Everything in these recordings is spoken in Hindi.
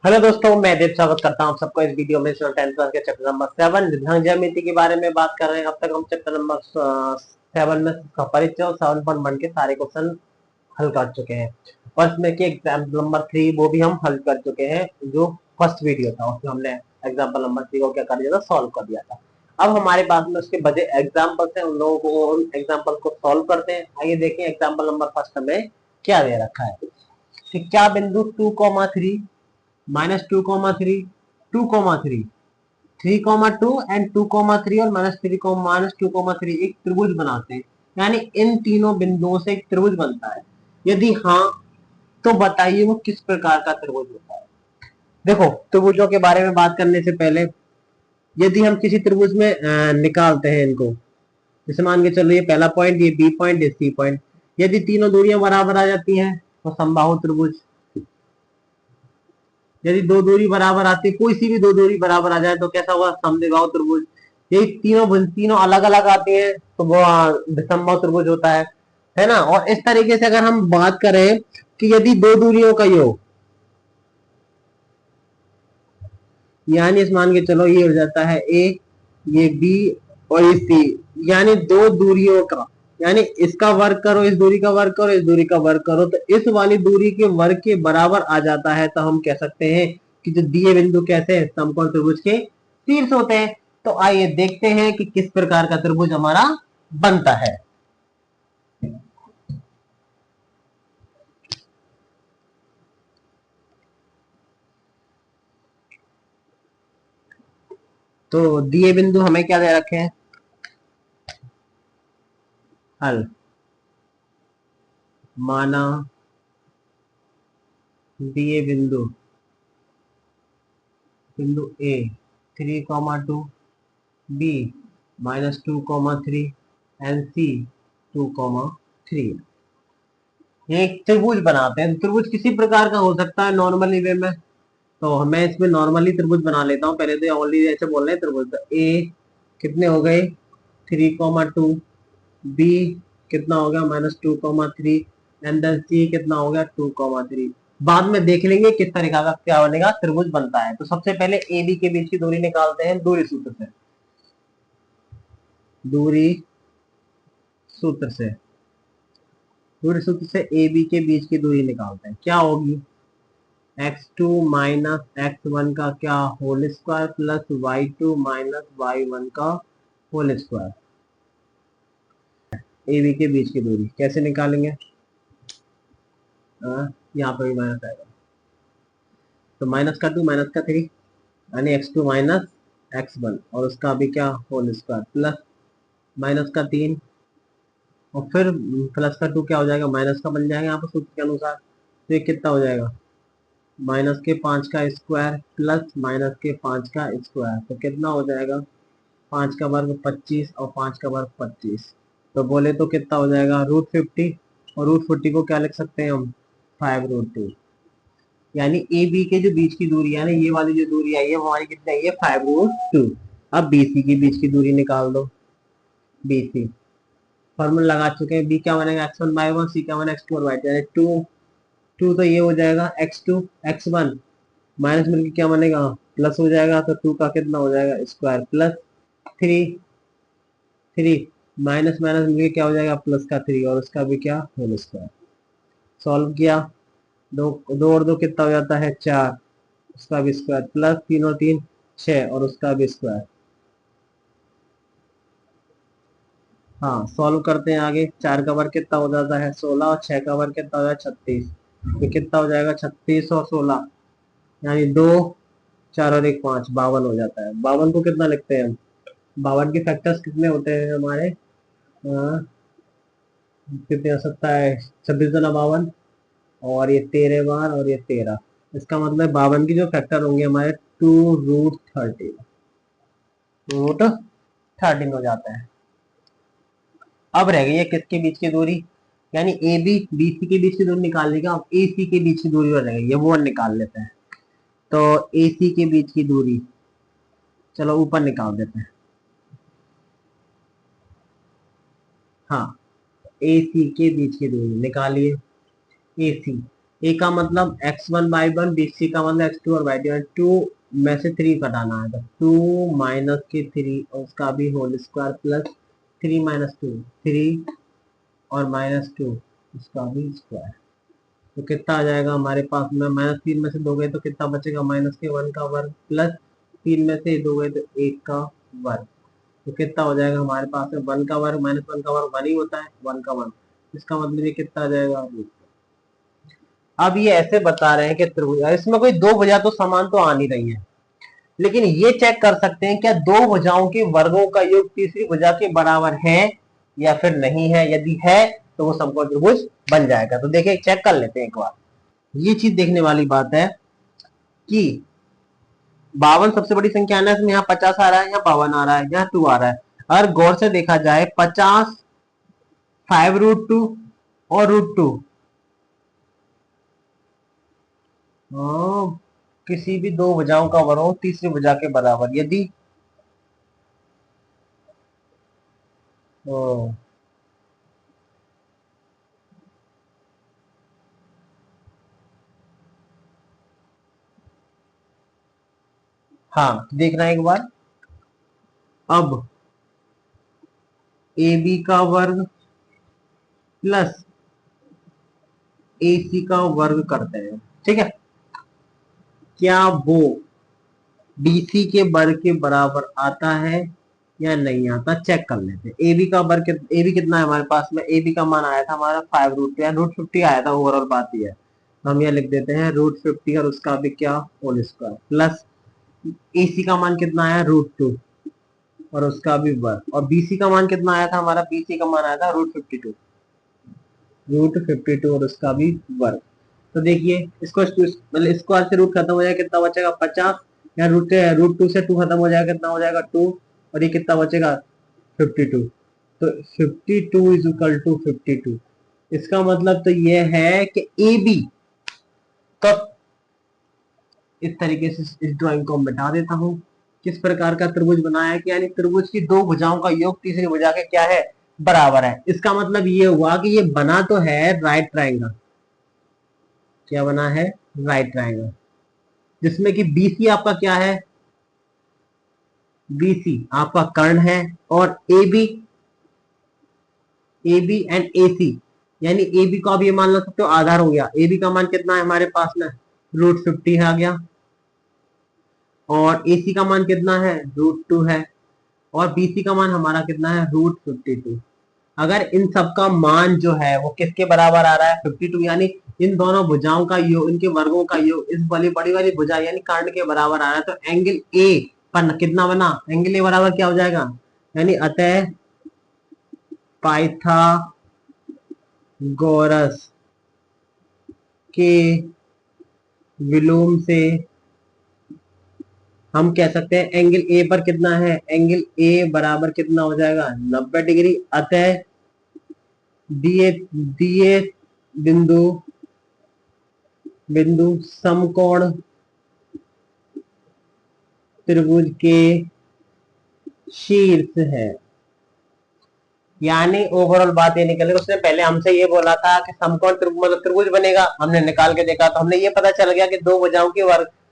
हेलो दोस्तों, मैं देव स्वागत करता हूँ आप सबको इस वीडियो में। 10th क्लास के चैप्टर नंबर 7 विधांग ज्यामिति के बारे में बात कर रहे हैं। अब तक हम चैप्टर नंबर 7 में का परिचय और 7.1 के सारे क्वेश्चन हल कर चुके हैं। और इसमें के एग्जाम्पल नंबर 3 वो भी हम हल कर चुके हैं। जो फर्स्ट वीडियो था उसमें हमने एग्जाम्पल नंबर 3 को क्या कर दिया था, सॉल्व कर दिया था। अब हमारे पास में उसके बजे एग्जाम्पल्स हैं, उन लोगों को उन एग्जाम्पल को सॉल्व करते हैं। आइए देखें एग्जाम्पल नंबर फर्स्ट में क्या दे रखा है। क्या बिंदु 2,3 -2,3 2,3 3,2 एंड 2,3 और -2,3 एक त्रिभुज बनाते हैं। यानी इन तीनों बिंदुओं से एक त्रिभुज बनता है। यदि हाँ तो बताइए वो किस प्रकार का त्रिभुज होता है। देखो, त्रिभुजों के बारे में बात करने से पहले यदि हम किसी त्रिभुज में निकालते हैं इनको, जैसे मान के चलो ये पहला पॉइंट, ये बी पॉइंट, ये सी पॉइंट। यदि तीनों दूरियां बराबर आ जाती हैं तो समबाहु त्रिभुज। यदि दो दूरी बराबर आती है, कोई सी भी दो दूरी बराबर आ जाए तो कैसा हुआ, समद्विबाहु त्रिभुज। यही तीनों अलग अलग आती है तो वो विषमबाहु त्रिभुज होता है ना। और इस तरीके से अगर हम बात करें कि यदि दो दूरियों का योग, यानी इस मान के चलो ये हो जाता है ए, ये बी और ये सी। यानी दो दूरियों का, यानी इसका वर्ग करो, इस दूरी का वर्ग करो, इस दूरी का वर्ग करो, तो इस वाली दूरी के वर्ग के बराबर आ जाता है। तो हम कह सकते हैं कि जो दिए बिंदु कैसे हैं, समकोण त्रिभुज के शीर्ष होते हैं। तो आइए देखते हैं कि किस प्रकार का त्रिभुज हमारा बनता है। तो दिए बिंदु हमें क्या दे रखे हैं, हल माना दिए बिंदु, बिंदु ए 3,2, बी -2,3 एंड सी 2,3। ये एक त्रिभुज बनाते हैं। त्रिभुज किसी प्रकार का हो सकता है नॉर्मली वे में। तो मैं इसमें नॉर्मली त्रिभुज बना लेता हूँ। पहले तो ऑनली ऐसे बोल रहे हैं त्रिभुज। तो ए कितने हो गए, 3,2, बी कितना हो गया, -2,3 एंड देन सी कितना हो गया, 2,3। बाद में देख लेंगे किस तरीका का क्या बनेगा, त्रिभुज बनता है। तो सबसे पहले ए बी के बीच की दूरी निकालते हैं दूरी सूत्र से। दूरी सूत्र से, दूरी सूत्र से ए बी के बीच की दूरी निकालते हैं। क्या होगी, x2 -x1 का क्या whole square plus y2 -y1 का होल स्क्वायर। ए बी के बीच की दूरी कैसे निकालेंगे, यहाँ पर भी माइनस आएगा तो माइनस का 2 माइनस का 3, यानी x2 -x1 और उसका भी क्या होल स्क्वायर प्लस माइनस का 3 और फिर प्लस का 2 क्या हो जाएगा, माइनस का बन जाएगा यहाँ पर सूत्र के अनुसार। तो ये कितना हो जाएगा, -5 का स्क्वायर प्लस -5 का स्क्वायर। तो कितना हो जाएगा, 5 का वर्ग 25 और 5 का वर्ग 25। तो बोले तो कितना हो जाएगा, √50। और √50 को क्या लिख सकते हैं हम, 5√2। यानी ए बी के जो बीच की दूरी है ना, ये वाली जो दूरी आई है वो हमारी कितनी आई है, 5√2। अब बी सी की बीच की दूरी निकाल दो। बी सी फॉर्मूला लगा चुके हैं। बी क्या बनेगा, x1/1, सी क्या बनेगा x2/2, यानी 2 तो ये हो जाएगा x2 x1 माइनस मिलकर क्या बनेगा, प्लस हो जाएगा। तो 2 का कितना हो जाएगा स्क्वायर प्लस 3 माइनस माइनस मिलकर क्या हो जाएगा, प्लस का 3 और उसका भी क्या होल स्क्वायर। सॉल्व किया, दो दो और दो कितना हो जाता है 4, उसका भी स्क्वायर प्लस 3 और 3 6 और उसका भी स्क्वायर। हाँ सॉल्व करते हैं आगे। 4 का वर्ग कितना हो जाता है 16 और 6 का वर्ग कितना हो जाएगा 36। तो कितना हो जाएगा 36 और 16, यानी 2 4 और 1 5, 52 हो जाता है। 52 को कितना लिखते हैं हम, 52 के फैक्टर्स कितने होते हैं हमारे, कितने हो सकता है, 26×52 और ये 13 बार और ये 13। इसका मतलब 52 की जो फैक्टर होंगे हमारे 2√13, √13 हो जाता है। अब रह गई है किसके बीच की दूरी, यानी ए बी बी सी के बीच की दूरी निकाल लेगा। अब ए सी के बीच की दूरी और रह गई है, वो निकाल लेते हैं। तो ए सी के बीच की दूरी चलो ऊपर निकाल देते हैं। हाँ, ए सी के बीच की दूरी निकालिए। ए सी ए का मतलब x1 y1, बी सी का मतलब x2 और y2, 2 में से 3 घटाना है तो 2 माइनस के 3 उसका भी होल स्क्वायर प्लस 3 माइनस 2 3 और -2 उसका भी स्क्वायर। तो कितना आ जाएगा हमारे पास में, -3 में से 2 गए तो कितना बचेगा, -1 का वर्ग प्लस 3 में से 2 गए तो 1 का वर्ग। तो कितना हो जाएगा हमारे पास में, 1 का वर्ग -1 का वर्ग 1 ही होता है, 1 का वर्ग। इसका मतलब ये कितना आ जाएगा। अब ये ऐसे बता रहे हैं कि त्रिभुज, इसमें कोई दो भुजा तो समान तो आ नहीं रही है, लेकिन ये चेक कर सकते हैं क्या दो भुजाओं के वर्गों का योग तीसरी भुजा के बराबर है या फिर नहीं है। यदि है तो वो समकोण त्रिभुज बन जाएगा। तो देखिए चेक कर लेते हैं एक बार। ये चीज देखने वाली बात है कि 52 सबसे बड़ी संख्या है ना, इसमें यहाँ 50 आ रहा है, यहाँ 52 आ रहा है, यहाँ 2 आ रहा है। अगर गौर से देखा जाए 50 5√2 और √2 किसी भी दो भुजाओं का वर्ग हो तीसरी भुजा के बराबर यदि हाँ देखना एक बार। अब ए बी का वर्ग प्लस ए सी का वर्ग करते हैं, ठीक है। क्या वो बीसी के वर्ग के बराबर आता है या नहीं आता, चेक कर लेते हैं। ए बी का वर्ग, ए बी कितना है हमारे पास में, ए बी का मान आया था हमारा 5√2 या √50 आया था, ओवरऑल बात ये है। हम ये लिख देते हैं √50 और उसका भी क्या होल स्क्वायर प्लस ए सी का मान कितना आया √2 और उसका भी वर्ग, और बीसी का मान कितना आया था हमारा, बीसी का मान आया था √52 और उसका भी वर्ग। तो देखिए इसको मतलब स्क्वायर से रूट खत्म हो जाएगा, कितना बचेगा 50, या √2 से 2 खत्म हो जाएगा, कितना हो जाएगा 2, और ये कितना बचेगा 52। तो 52 इज इक्वल टू 52। इसका मतलब तो ये है कि ए बी, तो इस तरीके से इस ड्राइंग को मिटा देता हूं। किस प्रकार का त्रिभुज बनाया है कि यानी त्रिभुज की दो भुजाओं का योग तीसरी भुजा के क्या है बराबर है। इसका मतलब ये हुआ कि ये बना तो है राइट ट्राइंगल। क्या बना है, राइट ट्राइंगल, जिसमें कि बीसी आपका क्या है, बीसी आपका कर्ण है, और ए बी एंड ए सी, यानी ए बी को आप ये मान लो सकते हो आधार हो गया। ए बी का मान कितना है हमारे पास में, √50 आ गया, और ए सी का मान कितना है √2 है, और बीसी का मान हमारा कितना है √52। अगर इन सबका मान जो है वो किसके बराबर आ रहा है 52, यानी इन दोनों भुजाओं का योग, इनके वर्गों का योग इस वाली बड़ी वाली भुजा यानी कर्ण के बराबर आ रहा है, तो एंगल ए पर कितना बना, एंगल ए बराबर क्या हो जाएगा, यानी अतः पाइथागोरस के विलोम से हम कह सकते हैं एंगल ए पर कितना है, एंगल ए बराबर कितना हो जाएगा 90 डिग्री। अतः दिए दिए बिंदु बिंदु समकोण त्रिभुज के शीर्ष है। यानी ओवरऑल बात ये निकल, उसने पहले हमसे ये बोला था कि समकोण मतलब त्रिभुज बनेगा, हमने निकाल के देखा तो हमने ये पता चल गया कि दो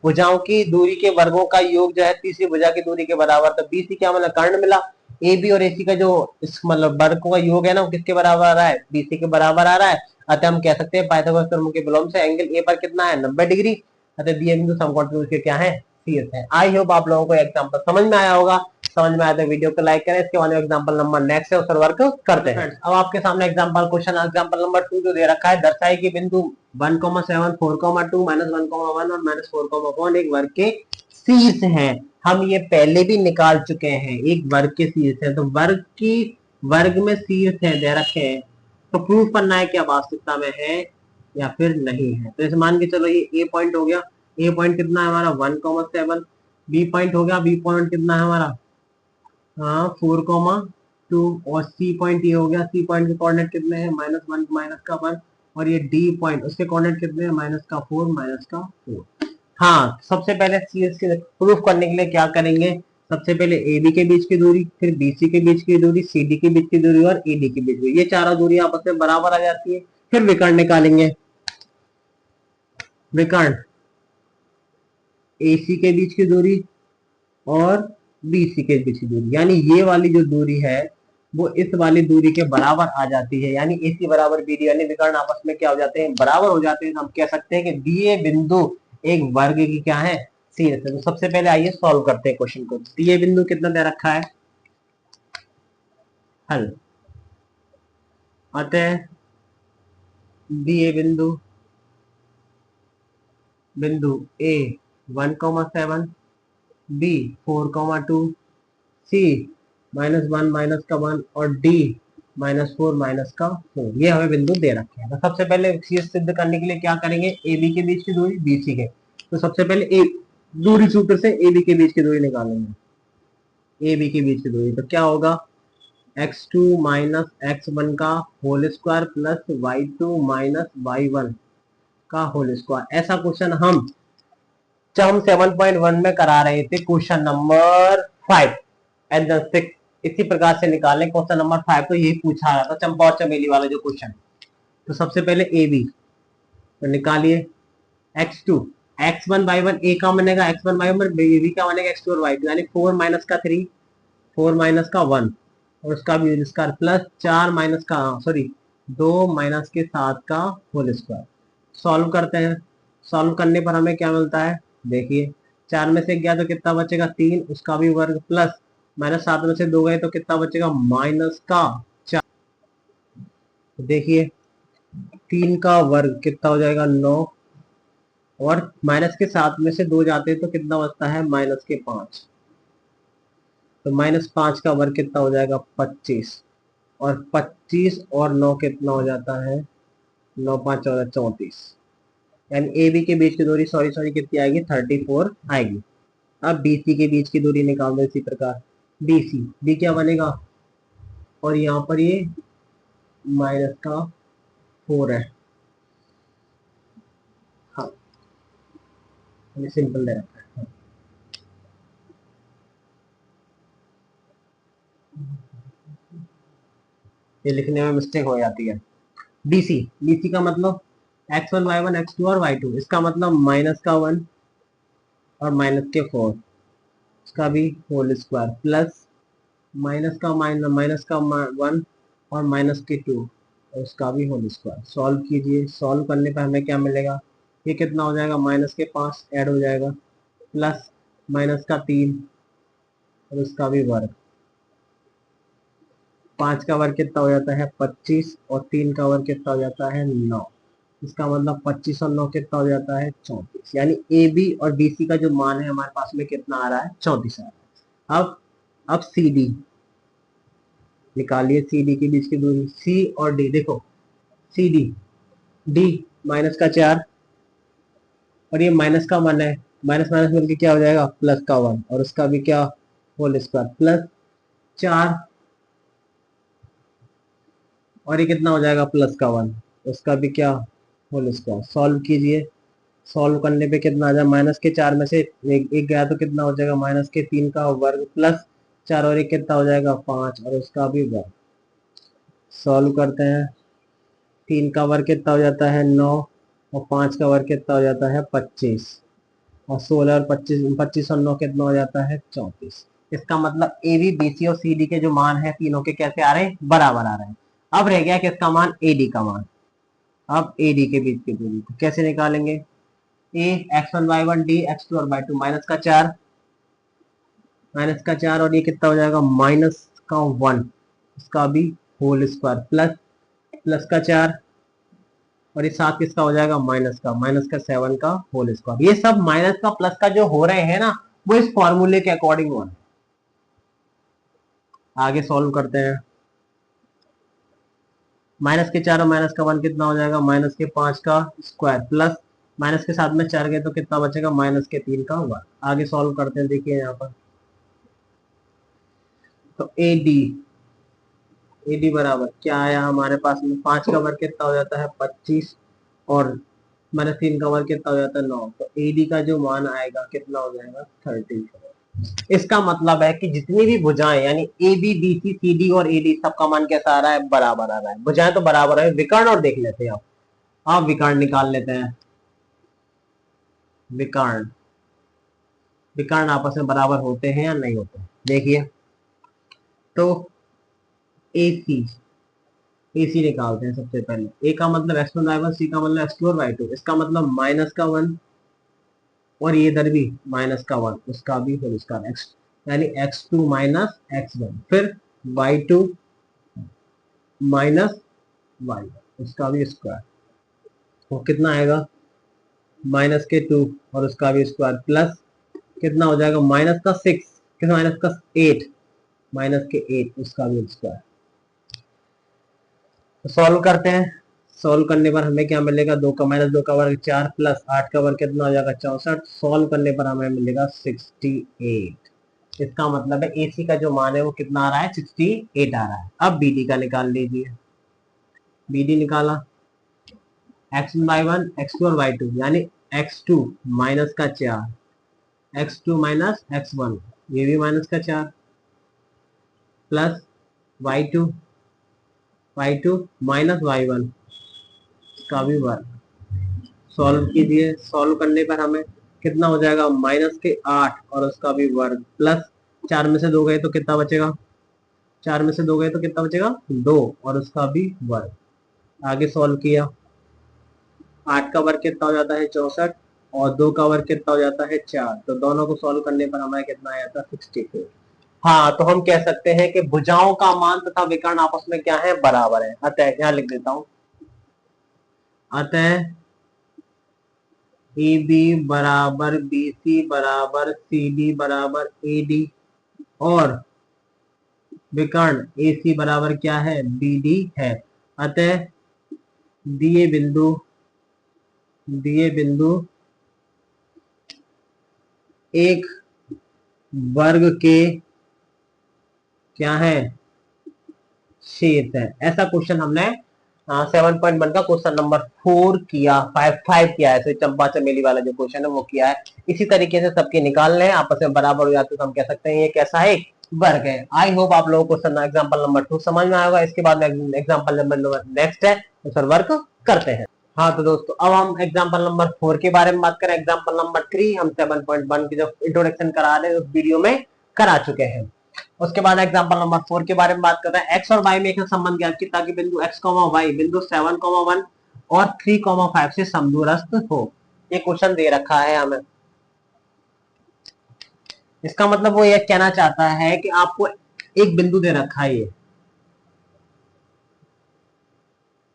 भुजाओं की दूरी के वर्गों का योग जो है तीसरी भुजा की दूरी के बराबर। तो बीसी क्या मतलब कर्ण मिला, ए बी और एसी का जो इस मतलब वर्गों का योग है ना वो किसके बराबर आ रहा है, बीसी के बराबर आ रहा है। अतः हम कह सकते हैं पाइथागोरस थ्योरम के विलोम से एंगल ए पर कितना है 90 डिग्री। अतः दिए बिंदु समकोण त्रिभुज के क्या है शीर्ष है। आई होप आप लोगों को एग्जाम्पल समझ में आया होगा। समझ में आया तो वीडियो को लाइक करें। इसके बाद एग्जांपल नंबर नेक्स्ट है उस पर वर्क करते हैं। अब आपके सामने एग्जांपल क्वेश्चन एग्जांपल नंबर 2 जो दे रखा है, दर्शाए कि बिंदु 1,7 4,2 -1,1 और -4,1 एक वर्ग के शीर्ष हैं। हम ये पहले भी निकाल चुके हैं, एक वर्ग के शीर्ष है, तो वर्ग में शीर्ष है दे रखे हैं, तो प्रूफ करना है क्या वास्तविकता में है या फिर नहीं है। तो इसे मान के चलो ये ए पॉइंट हो गया, ए पॉइंट कितना है हमारा 1,7, बी पॉइंट हो गया, बी पॉइंट कितना है हमारा 4,2, और सी पॉइंट ये हो गया, सी पॉइंट के कोऑर्डिनेट कितने हैं -1 -1, और ये डी पॉइंट उसके कोऑर्डिनेट कितने हैं -4 -4। हाँ सबसे पहले सी के प्रूफ करने के लिए क्या करेंगे, सबसे पहले ए बी के बीच की दूरी, फिर बी सी के बीच की दूरी, सी डी के बीच की दूरी और ई डी के बीच की, ये चारों दूरी आपस में बराबर आ जाती है। फिर विकर्ण निकालेंगे, विकर्ण AC के बीच की दूरी और BC के बीच की दूरी, यानी ये वाली जो दूरी है वो इस वाली दूरी के बराबर आ जाती है, यानी AC बराबर BD, यानी विकर्ण आपस में क्या हो जाते हैं, बराबर हो जाते हैं। हम कह सकते हैं कि दिए बिंदु एक वर्ग की क्या है, सीध है। तो सबसे पहले आइए सॉल्व करते हैं क्वेश्चन को। दिए बिंदु कितना दे रखा है, हल। अतः दिए बिंदु बिंदु A 1,7, B 4,2, C -1 -1 और D -4 -4, ये हमें बिंदु दे रखे हैं। तो सबसे पहले चीज सिद्ध करने के लिए क्या करेंगे, ए बी के बीच की दूरी, BC के, तो सबसे पहले ए दूरी सूत्र से ए बी के बीच की दूरी निकालेंगे। ए बी के बीच की दूरी तो क्या होगा, x2 -x1 का whole square plus y2 -y1 का होल स्क्वायर। ऐसा क्वेश्चन हम जब हम 7.1 में करा रहे थे क्वेश्चन नंबर 5 एंड द 6, इसी प्रकार से निकालें क्वेश्चन नंबर 5, तो यही पूछा रहा था, चंपा और चमेली वाला जो क्वेश्चन। तो सबसे पहले ए बी तो निकालिए, x2 x1 y1, ए का बनेगा x1 y1, बी का बनेगा x2 और y2, यानी 4 माइनस का 3, 4 माइनस का 1 और उसका भी होल स्क्वायर प्लस 4 माइनस का, सॉरी 2 माइनस के 7 का होल स्क्वायर। सॉल्व करते हैं, सॉल्व करने पर हमें क्या मिलता है, देखिए 4 में से गया तो कितना बचेगा 3, उसका भी वर्ग प्लस -7 में से 2 गए तो कितना बचेगा माइनस का 4। देखिए 3 का वर्ग कितना हो जाएगा 9, और माइनस के 7 में से 2 जाते हैं तो कितना बचता है -5, तो -5 का वर्ग कितना हो जाएगा 25, और 25 और 9 कितना हो जाता है 9 5 14 34, यानी ए बी के बीच की दूरी सॉरी कितनी आएगी 34 आएगी। अब BC के बीच की दूरी निकाल दो इसी प्रकार, BC B क्या बनेगा, और यहाँ पर ये -4 है, हाँ ये सिंपल दे रखा है। ये लिखने में मिस्टेक हो जाती है। BC का मतलब x1 y1 x2 और y2, इसका मतलब -1 और -4, इसका भी होल स्क्वायर प्लस -1 और -2 और उसका भी होल स्क्वायर। सॉल्व कीजिए, सॉल्व करने पर हमें क्या मिलेगा, ये कितना हो जाएगा -5 ऐड हो जाएगा प्लस -3 और उसका भी वर्ग, 5 का वर्ग कितना हो जाता है 25 और 3 का वर्ग कितना हो जाता है 9, इसका मतलब 25 और 9 कितना हो जाता है 34, यानी ए बी और BC का जो मान है हमारे पास में कितना आ रहा है 34 आ रहा है। अब CD निकालिए, CD के बीच की दूरी, C और D, देखो CD D -4 और ये माइनस का 1 है, माइनस माइनस मिलकर क्या हो जाएगा प्लस का 1 और उसका भी क्या होल स्क्वायर प्लस 4, और ये कितना हो जाएगा प्लस का 1, उसका भी क्या होल स्क्वायर। सॉल्व कीजिए, सॉल्व करने पे कितना आ जाएगा, -4 में से एक गया तो कितना हो जाएगा -3 का वर्ग प्लस 4 और एक कितना हो जाएगा 5 और उसका भी वर्ग। सॉल्व करते हैं, 3 का वर्ग कितना हो जाता है 9 और 5 का वर्ग कितना हो जाता है 25 और 16 और 25 और 9 कितना हो जाता है 34। इसका मतलब ए बी BC और CD के जो मान है तीनों के कैसे आ रहे हैं, बराबर आ रहे हैं। अब रह गया किसका मान, AD का मान। अब AD के बीच की दूरी तो कैसे निकालेंगे, ए x1 y1 D x2 और y2, माइनस का 4 और ये कितना हो जाएगा -1, इसका भी होल स्क्वायर प्लस +4 और ये 7 किसका हो जाएगा -7 का होल स्क्वायर। ये सब माइनस का प्लस का जो हो रहे हैं ना, वो इस फॉर्मूले के अकॉर्डिंग हो रहे हैं। आगे सॉल्व करते हैं, -4 और -1 कितना हो जाएगा -5 का स्क्वायर प्लस -7 में 4 गए तो कितना बचेगा -3 का वर्ग। आगे सॉल्व करते हैं, देखिए यहाँ पर तो एडी बराबर क्या आया हमारे पास में, 5 का वर्ग कितना हो जाता है 25 और -3 का वर्ग कितना हो जाता है 9, तो एडी का जो मान आएगा कितना हो जाएगा 34। इसका मतलब है कि जितनी भी भुजाएं यानी ए बी BC CD और AD सबका मान कैसा आ रहा है, बराबर आ रहा है। भुजाएं तो बराबर है, विकर्ण और देख लेते हैं आप विकर्ण निकाल लेते हैं। विकर्ण विकर्ण आपस में बराबर होते हैं या नहीं होते? देखिए, तो AC AC निकालते हैं सबसे पहले। A का मतलब x1 y1, C का मतलब x2 और y2, इसका मतलब माइनस का 1, और ये इधर भी माइनस का 1, उसका भी होल स्क्वायर x, यानी x2 माइनस x1, फिर y2 माइनस y, उसका भी स्क्वायर, वो कितना आएगा माइनस के 2 और उसका भी स्क्वायर, प्लस कितना हो जाएगा माइनस का 6, कितना माइनस का 8, माइनस के 8 उसका भी स्क्वायर। तो सॉल्व करते हैं। सॉल्व करने पर हमें क्या मिलेगा, 2 का माइनस 2 का वर्ग 4, प्लस 8 का वर्ग कितना हो जाएगा 64। सॉल्व करने पर हमें मिलेगा 68। इसका मतलब है AC का जो मान है वो कितना आ रहा है, 68 आ रहा है। अब BD का निकाल लीजिए। BD निकाला, x1 x2 और y2, यानी x2 माइनस का 4, x2 माइनस x1, ये भी माइनस का 4, प्लस y2 माइनस y1 का भी वर्ग। सॉल्व कीजिए। सॉल्व करने पर हमें कितना हो जाएगा माइनस के 8 और उसका भी वर्ग, प्लस 4 में से 2 गए तो कितना बचेगा, 4 में से 2 गए तो कितना बचेगा 2 और उसका भी वर्ग। आगे सॉल्व किया, 8 का वर्ग कितना हो जाता है 64 और 2 का वर्ग कितना हो जाता है 4, तो दोनों को सॉल्व करने पर हमें कितना आया था 64। हाँ, तो हम कह सकते हैं कि भुजाओं का मान तथा विकर्ण आपस में क्या है, बराबर है। अतः यहाँ लिख देता हूं, अतः AB बराबर BC बराबर CD बराबर AD और विकर्ण AC बराबर क्या है, BD है। अतः दिए बिंदु एक वर्ग के क्या है, शेष है। ऐसा क्वेश्चन हमने 7.1 का क्वेश्चन नंबर 4 किया, 5 किया है। चंपा चमेली वाला जो क्वेश्चन है वो किया है। इसी तरीके से सबके निकालने हैं, आपस में बराबर हो जाते तो हम कह सकते हैं ये कैसा है, वर्ग है। आई होप आप लोगों को क्वेश्चन एग्जाम्पल नंबर 2 समझ में आएगा। इसके बाद में एग्जाम्पल नंबर नेक्स्ट है, उस पर वर्क करते हैं। हाँ, तो दोस्तों अब हम एग्जाम्पल नंबर 4 के बारे में बात करें। एग्जाम्पल नंबर 3 हम 7.1 की जो इंट्रोडक्शन करा रहे हैं उस वीडियो में करा चुके हैं। उसके बाद एग्जांपल नंबर 4 के बारे में बात करते हैं। x और y में एक संबंध ज्ञात की ताकि बिंदु x, y बिंदु 7, 1 और 3, 5 से समदूरस्थ हो। ये क्वेश्चन दे रखा है हमें। इसका मतलब वो ये कहना चाहता है कि आपको एक बिंदु दे रखा है, ये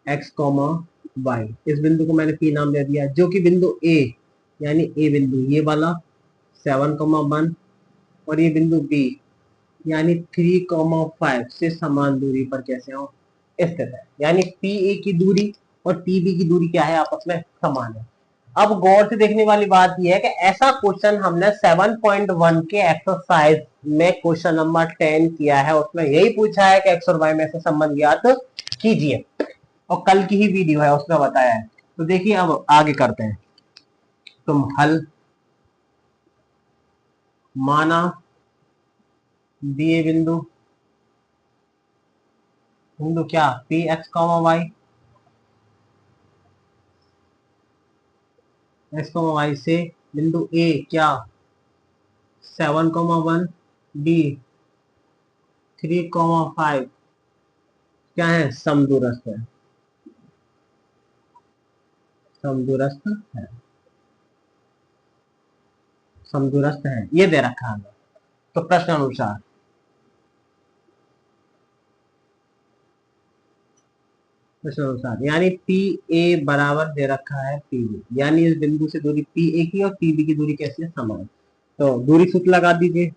x, y, इस बिंदु को मैंने P नाम दे दिया, जो कि बिंदु A यानी A बिंदु ये वाला 7, 1 और ये बिंदु B यानी 3, 5 से समान दूरी पर कैसे हो, स्थित है। यानी PA की दूरी और PB की दूरी क्या है, आपस में समान है। अब गौर से देखने वाली बात यह है कि ऐसा क्वेश्चन हमने 7.1 के एक्सरसाइज में क्वेश्चन नंबर 10 किया है। उसमें यही पूछा है कि एक्स और वाई में से संबंध ज्ञात कीजिए, और कल की ही वीडियो है उसमें बताया है। तो देखिए अब आगे करते हैं। तुम हल माना दिए बिंदु क्या पी एक्स वाई से बिंदु ए क्या 7, 1 बी 3, 5 क्या है, समदूरस्थ है, समदूरस्थ है, समदूरस्थ है, ये दे रखा है। तो प्रश्न अनुसार यानी पी ए बराबर दे रखा है पी बी, यानी इस बिंदु से दूरी पी ए की और पी बी की दूरी कैसी है, समान। तो दूरी सूत्र लगा दीजिए।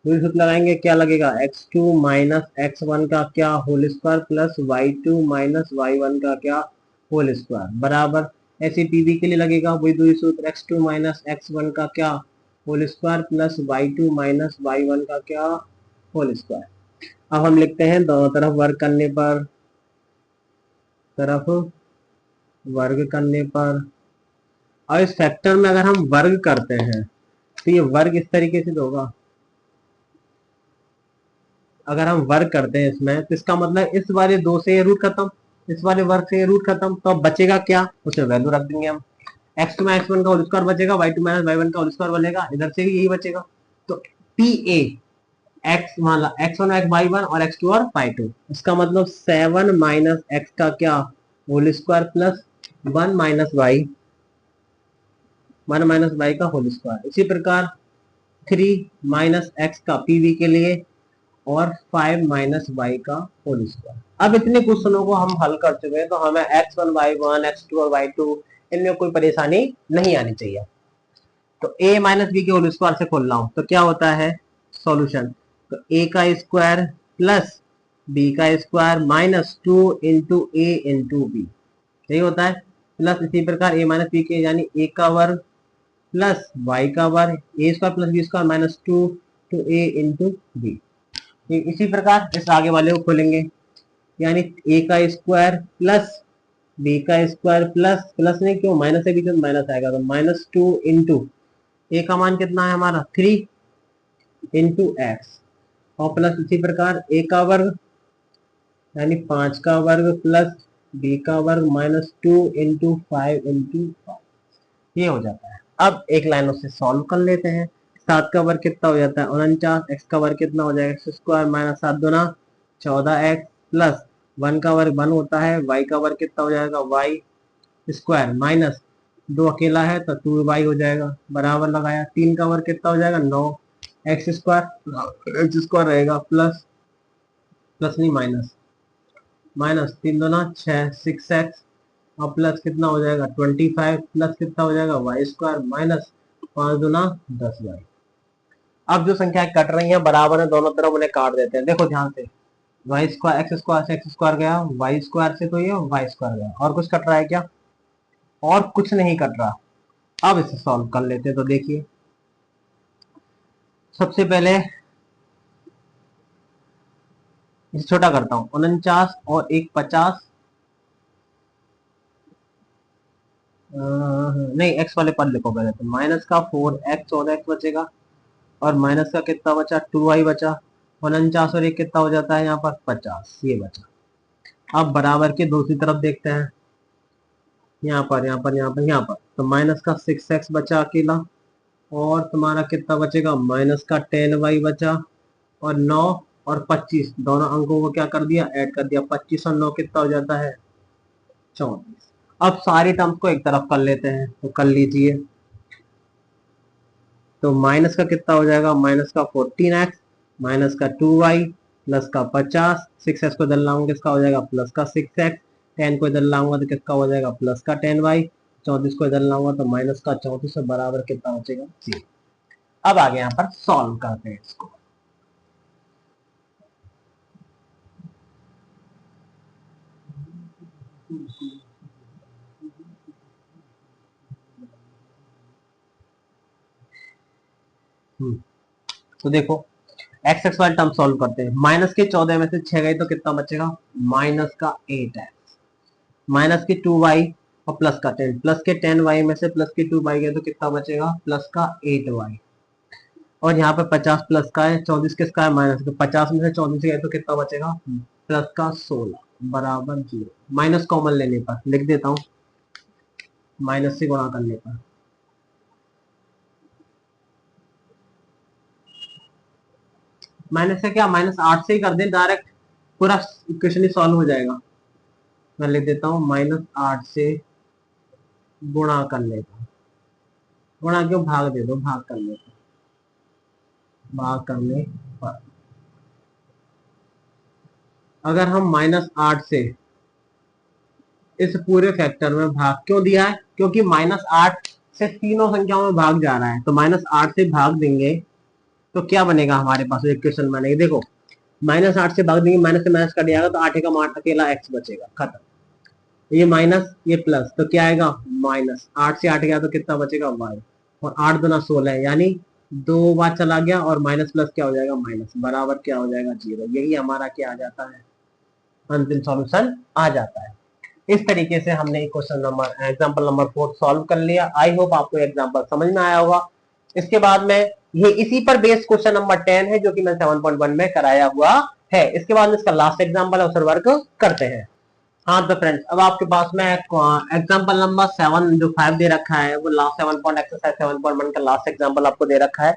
दूरी सूत्र लगाएंगे, क्या लगेगा x2 माइनस x1 का क्या whole square plus y2 minus y1 का क्या होल स्क्वायर बराबर, ऐसे पीबी के लिए लगेगा वही दूरी सूत्र x2 माइनस x1 का क्या whole square plus y2 minus y1 का क्या होल स्क्वायर। अब हम लिखते हैं दोनों तरफ वर्ग करने पर, और इस फैक्टर में अगर हम वर्ग करते हैं तो ये वर्ग इस तरीके से होगा। अगर हम वर्ग करते हैं इसमें तो इसका मतलब इस वाले 2 से ये रूट खत्म, इस वाले वर्ग से ये रूट खत्म, तो अब बचेगा क्या, उसमें वैल्यू रख देंगे हम। x2 माइनस वन का होल स्क्वायर बचेगा, y2 माइनस y1 का होल स्क्वायर बनेगा, इधर से भी यही बचेगा। तो पी ए एक्स मान x1 y1 और x2 और y2, इसका मतलब 7 माइनस एक्स का क्या whole square plus 1 minus y, 1 minus y का होल स्क्वायर। इसी प्रकार 3 माइनस एक्स का पीवी के लिए और 5 माइनस वाई का होल स्क्वायर। अब इतने क्वेश्चनों को हम हल कर चुके हैं, तो हमें x1 y1 x2 और y2 इनमें कोई परेशानी नहीं आनी चाहिए। तो a माइनस बी के होल स्क्वायर से खोल रहा हूं, तो क्या होता है सॉल्यूशन, तो a का स्क्वायर प्लस b का स्क्वायर माइनस 2 इंटू ए इंटू बी, यही होता है। प्लस इसी प्रकार a माइनस बी के यानी a का वर्ग प्लस y का वर्ग, a square plus b square minus 2 two a into b. इसी प्रकार इस आगे वाले को खोलेंगे, यानी a का स्क्वायर प्लस b का स्क्वायर प्लस प्लस नहीं क्यों, माइनस है बीच में माइनस आएगा, तो माइनस 2 इंटू ए का मान कितना है हमारा 3 इंटू एक्स, और प्लस इसी प्रकार ए का वर्ग यानी 5 का वर्ग प्लस बी का वर्ग माइनस 2 इंटू 5 इंटू 5, ये हो जाता है। अब एक लाइन उससे सॉल्व कर लेते हैं। 7 का वर्ग कितना हो जाता है 49, एक्स का वर्ग कितना हो जाएगा एक्स स्क्वायर माइनस 7 दूना 14x प्लस 1 का वर्ग 1 होता है, y का वर्ग कितना हो जाएगा वाई स्क्वायर माइनस 2 अकेला है तो 2y हो जाएगा, बराबर लगाया। 3 का वर्ग कितना हो जाएगा 9 एक्स स्क्वायर रहेगा प्लस प्लस नहीं माइनस माइनस 3 दूना 6 6x और प्लस कितना हो जाएगा 25 प्लस कितना हो जाएगा वाई स्क्वायर माइनस 5 दूना 10y। अब जो संख्याएं कट रही हैं बराबर है दोनों तरफ, उन्हें काट देते हैं। देखो ध्यान से, वाई स्क्वायर एक्स स्क्वायर से एक्स स्क्वायर गया, वाई स्क्वायर से तो ये वाई स्क्वायर गया, और कुछ कट रहा है क्या, और कुछ नहीं कट रहा। अब इसे सॉल्व कर लेते हैं, तो देखिए सबसे पहले इसे छोटा करता हूं, 49 और 1 50, नहीं एक्स वाले पर लिखो पहले, तो माइनस का 4x और x बचेगा, और माइनस का कितना बचा 2y बचा, 49 और 1 कितना हो जाता है यहाँ पर 50, ये बचा। अब बराबर के दूसरी तरफ देखते हैं, यहाँ पर यहाँ पर यहाँ पर यहाँ पर, तो माइनस का 6x बचा अकेला, और तुम्हारा कितना बचेगा माइनस का 10y बचा, और 9 और 25 दोनों अंकों को क्या कर दिया ऐड कर दिया, 25 और 9 कितना हो जाता है 34। अब सारी टर्म्स को एक तरफ कर लेते हैं, तो कर लीजिए। तो माइनस का कितना हो जाएगा माइनस का 14x माइनस का 2y प्लस का 50, 6x को इधर लाऊंगा किसका हो जाएगा प्लस का 6x, 10 को इधर लाऊंगा तो किसका हो जाएगा प्लस का 10y, 34 को इधर लाऊंगा तो माइनस का 34 से बराबर कितना बचेगा 0। अब आगे यहाँ पर सॉल्व करते हैं इसको। तो देखो एक्स एक्स वाले टर्म सॉल्व करते हैं। माइनस के 14 में से 6 गए तो कितना बचेगा माइनस का 8x, माइनस के 2y और प्लस का 10, प्लस के 10y में से प्लस के 2y गए तो कितना बचेगा प्लस का 8y, और यहाँ पे 50 प्लस का है 34 किसका है माइनस का, 50 में से 34 गए तो कितना बचेगा प्लस का 16 बराबर 0। माइनस कॉमन लेने पर लिख देता हूँ, माइनस से गुणा करने पर, माइनस से क्या माइनस 8 से ही कर दें डायरेक्ट, पूरा इक्वेशन ही सॉल्व हो जाएगा। मैं लिख देता हूँ माइनस 8 से गुणा करने पर, गुणा क्यों भाग दे दो, भाग करने पर, भाग करने पर। अगर हम माइनस 8 से इस पूरे फैक्टर में भाग क्यों दिया है, क्योंकि माइनस 8 से तीनों संख्याओं में भाग जा रहा है, तो माइनस 8 से भाग देंगे तो क्या बनेगा हमारे पास इक्वेशन बनेगी। देखो माइनस 8 से भाग देंगे, माइनस से माइनस कट जाएगा तो 8 का 8 अकेला एक्स बचेगा, खत्म। ये माइनस ये प्लस, तो क्या आएगा माइनस 8 से 8 गया तो कितना बचेगा वाई, और 8 दूना 16 है, यानी 2 बार चला गया और माइनस प्लस क्या हो जाएगा माइनस, बराबर क्या हो जाएगा 0। यही हमारा क्या आ जाता है अंतिम सॉल्यूशन आ जाता है। इस तरीके से हमने question number example number 4 solve कर लिया। आई होप आपको एग्जांपल समझ में आया होगा। इसके बाद में ये इसी पर बेस्ड क्वेश्चन नंबर 10 है जो कि मैंने 7.1 में कराया हुआ है। इसके बाद में इसका लास्ट एग्जांपल है, उस पर वर्क करते हैं। हाँ तो फ्रेंड्स, अब आपके पास में एग्जांपल नंबर 7 जो 5 दे रखा है, वो लास्ट 7 पॉइंट एक्सरसाइज 7.1 का लास्ट एग्जांपल आपको दे रखा है।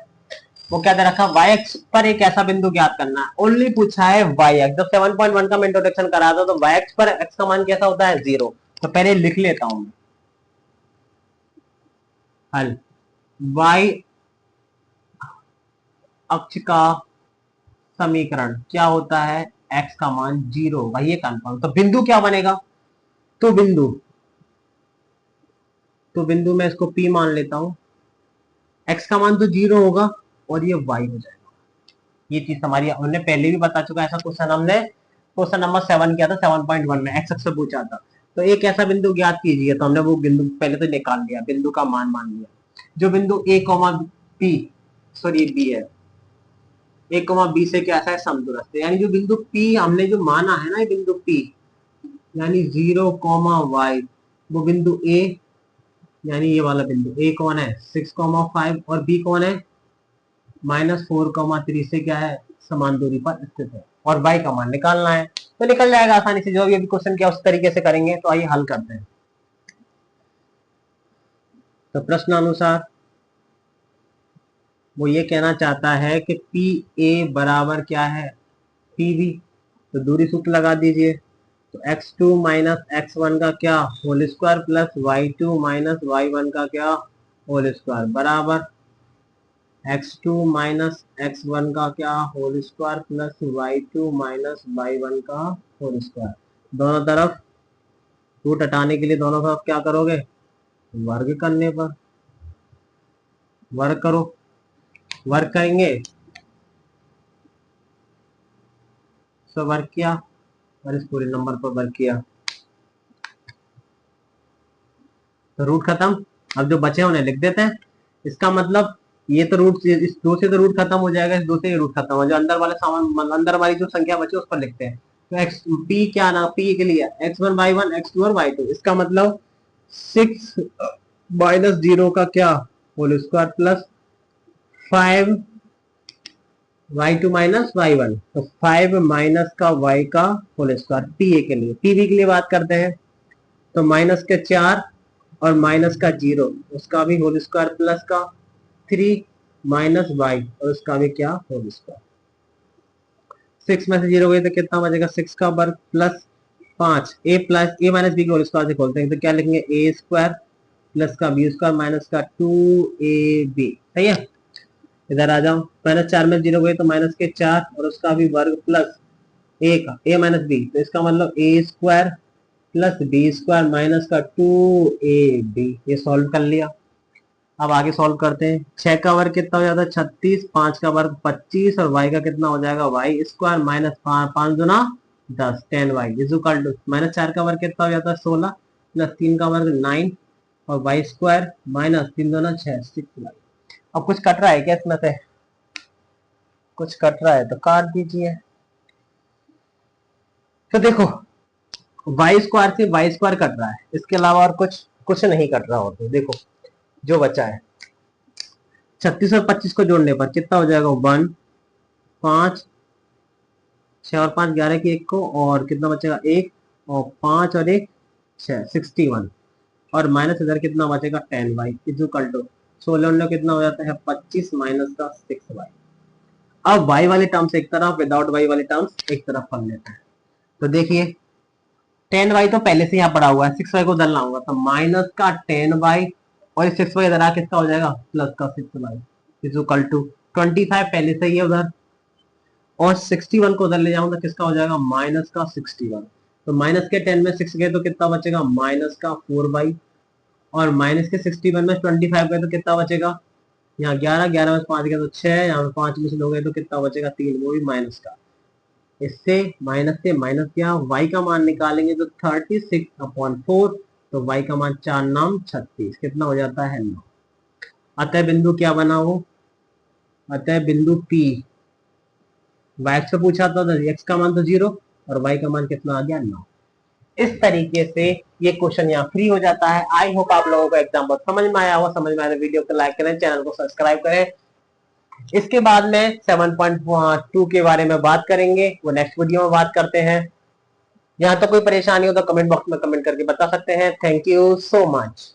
वो क्या दे रखा है, वाई एक्स पर एक ऐसा बिंदु ज्ञात करना है। ओनली पूछा है वाई एक्स। जब 7.1 का मैं इंट्रोडक्शन करा था तो वाई एक्स पर एक्स का मान कैसा होता है, 0। तो पहले लिख लेता हूं हल। वाई अक्ष का समीकरण क्या होता है, एक्स का मान 0 होगा, ये कन्फर्म। तो बिंदु क्या बनेगा, तो बिंदु मैं इसको पी मान लेता हूं। एक्स का मान तो 0 होगा और ये वाई हो जाएगा। ये चीज हमारी हमने पहले भी बता चुका है, ऐसा क्वेश्चन हमने क्वेश्चन नंबर 7 किया था 7.1 में, एक्स अक्ष से पूछा था। तो एक ऐसा बिंदु ज्ञात कीजिए, तो हमने वो बिंदु पहले तो निकाल लिया, बिंदु का मान लिया। जो बिंदु ए कॉमा पी, सॉरी बी है, ए कॉमा बी से कैसा है, समदूरस्थ। यानी जो बिंदु पी हमने जो माना है ना, ये बिंदु पी यानी 0, y, वो बिंदु ए यानी ये वाला बिंदु ए कौन है, 6, 5, और बी कौन है, -4, 3 से क्या है, समान दूरी पर स्थित है। और बाई का मान निकालना है, तो निकल जाएगा आसानी से। जो भी अभी क्वेश्चन किया उस तरीके से करेंगे। तो आइए हल करते हैं। तो प्रश्न अनुसार वो ये कहना चाहता है कि पी ए बराबर क्या है, पी बी। तो दूरी सूत्र लगा दीजिए। तो x2 माइनस x1 का क्या whole square plus y2 minus y1 का क्या होल स्क्वायर बराबर x2 माइनस x1 का क्या whole square plus y2 minus y1 का होल स्क्वायर। दोनों तरफ रूट हटाने के लिए दोनों तरफ क्या करोगे, वर्ग करने पर वर्ग करो, वर्ग करेंगे। सो वर्ग किया और इस पूरे नंबर पर वर्ग किया तो रूट खत्म। अब जो बचे उन्हें लिख देते हैं। इसका मतलब ये तो रूट, इस 2 से तो रूट खत्म हो जाएगा, इस 2 से रूट खत्म हो, जो अंदर वाले सामान अंदर वाली जो संख्या बची उस पर लिखते हैं। तो एक्स पी क्या ना, पी के लिए x1 y1 x2 और y2। इसका मतलब 6 माइनस 0 का क्या whole square plus 5 y2 minus y1। तो 5 माइनस का y का होल स्क्वायर पी ए के लिए। पी बी के लिए बात करते हैं तो माइनस के 4 और माइनस का 0, उसका भी होल स्क्वायर प्लस का 3 माइनस वाई और उसका भी क्या होल स्क्वायर। 6 में से 0 गई तो कितना बचेगा, 6 का वर्ग प्लस 5 ए प्लस ए माइनस बी के होल स्क्वायर से खोलते हैं तो क्या लिखेंगे, ए स्क्वायर प्लस का बी स्क्वायर माइनस का 2ab। सही है। इधर आ जाओ, -4 में 0 गए तो माइनस के 4 और उसका भी वर्ग प्लस ए का ए माइनस बी। तो इसका मतलब a square plus b square minus का 2ab। ये सॉल्व कर लिया। अब आगे सॉल्व करते हैं। 6 का वर्ग कितना हो जाता है, 36, 5 का वर्ग 25 और y का कितना हो जाएगा, वाई स्क्वायर माइनस 5 दूना 10, 10y इज इक्वल टू -4 का वर्ग कितना हो जाता है, 16 प्लस 3 का वर्ग 9 और वाई स्क्वायर माइनस 3 दूना 6, 6y। अब कुछ कट रहा है क्या इसमें से, कुछ कट रहा है तो काट दीजिए। तो देखो वाई स्क्वायर से वाई स्क्वायर कट रहा है, इसके अलावा और कुछ कुछ नहीं कट रहा हो। तो देखो जो बचा है 36 और 25 को जोड़ने पर कितना हो जाएगा, 1, 5, 6 और 5 11 की एक को, और कितना बचेगा 1 और 5 और 1 6, 61 और माइनस इधर कितना बचेगा 10y इक्वल टू 16 कितना हो जाता है 25 माइनस का 6y। अब y वाले टर्म्स एक तरफ, विदाउट y वाले टर्म्स एक तरफ कर लेते हैं। तो देखिए 10y तो पहले से यहाँ पड़ा हुआ है, 6y को उधर लाऊंगा तो माइनस का 10y और 6y इधर आ किसका हो जाएगा, प्लस का 6y इक्वल टू 25 पहले से ही है उधर, और 61 को उधर ले जाऊंगा किसका हो जाएगा, माइनस का 61। तो माइनस के 10 में 6 गए तो कितना बचेगा, माइनस का 4y, और माइनस के 61 में 25 गए तो कितना बचेगा, यहाँ 11, 11 में 5 गए तो 6, यहाँ पे 5 में से 2 गए तो कितना बचेगा 3, वो भी माइनस का। इससे माइनस से माइनस किया, y का मान निकालेंगे तो 36/4, तो y का मान 4 नाम 36 कितना हो जाता है 9। अतः बिंदु क्या बना वो, अतः बिंदु P, y से पूछा था तो x का मान तो 0 और y का मान कितना आ गया 9। इस तरीके से ये क्वेश्चन यहाँ फ्री हो जाता है। आई होप आप लोगों को एग्जाम्पल समझ में आया होगा। समझ में आया वीडियो को लाइक करें, चैनल को सब्सक्राइब करें। इसके बाद में 7.2 के बारे में बात करेंगे, वो नेक्स्ट वीडियो में बात करते हैं। यहाँ तो कोई परेशानी हो तो कमेंट बॉक्स में कमेंट करके बता सकते हैं। Thank you so much.